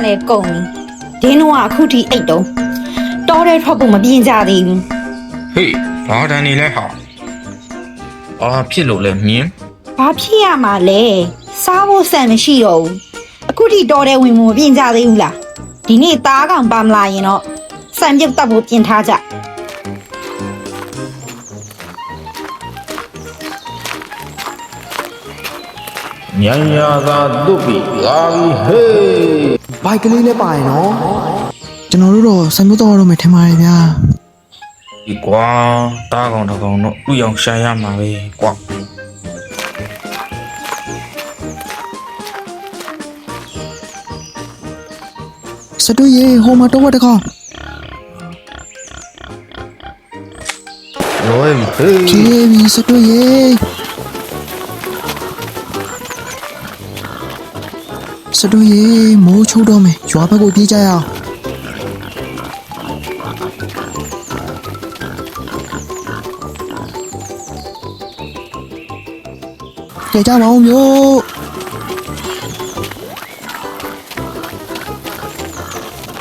လည်းကုန်ပြီဒင်းတော့အခုထိအိတ်တုံးတော်တဲ့ထွက်ဖို့မပြင်းကြသေးဘူး ဟေးဘာတန်နေလဲဟာအာဖြစ်လို့လဲမြင်း ဘာဖြစ်ရမှာလဲစားဖို့ဆန်မရှိတော့ဘူးအခုထိတော်တဲ့ဝင်မှုမပြင်းကြသေးဘူးလားဒီနေ့သားကောင်ပါမလာရင်တော့ဆန်ပြုတ်တက်ဖို့ပြင်ထားကြ ညံညာသာတုတ်ပြီလာပြီဟေး ဘိုက်ကလေးလည်းပါရင်နော်ကျွန်တော်တို့တော့ဆံမျိုးတော့တော့မယ်ထင်ပါတယ်ဗျာ ဒီကွာတားကောင်တကောင်တော့ဥအောင်ရှာရမှာပဲကွာ စတူရေဟိုမှာတော့တကောင် လွယ်ပြီဟေး ဖြည်းပြီးစတူရေစတူရေမိုးချိုးတော့မယ်ရွာဘက်ကိုပြေးကြရအောင်ကြကြပါဦးမျိုး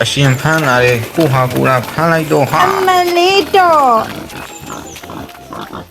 အရှင်ဖမ်းလာတယ်ကိုဟာကိုလာဖမ်းလိုက်တော့ဟာ အမလေးတော့